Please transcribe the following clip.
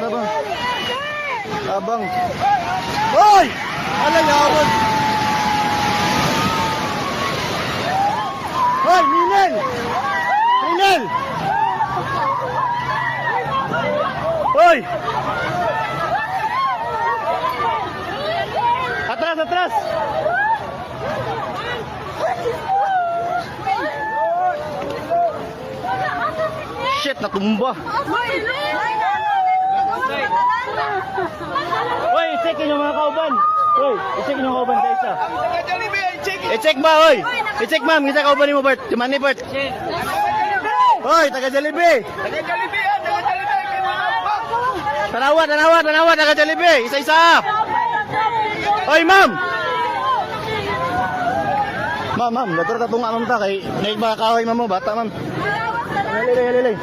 abang. Abang. Hoy! Ala yawon. Hoy, Ninel! Ninel! Hoy! Atras, atras! Shit, natumba. Hoy, i-check yung mga kauban. Hoy, i-check yung kauban sa isa. I-check ba, hoy? I-check ma'am, isa kauban mo, Bert. Tumani, Bert. Hoy, taga Jollibee. Tanawa, tanawa, tanawa, taga Jollibee. Isa-isa. Hoy, ma'am. Ma'am, dator ka tunga ma'am ta kay naig mga kahoy ma'am mo, bata ma'am. Lili.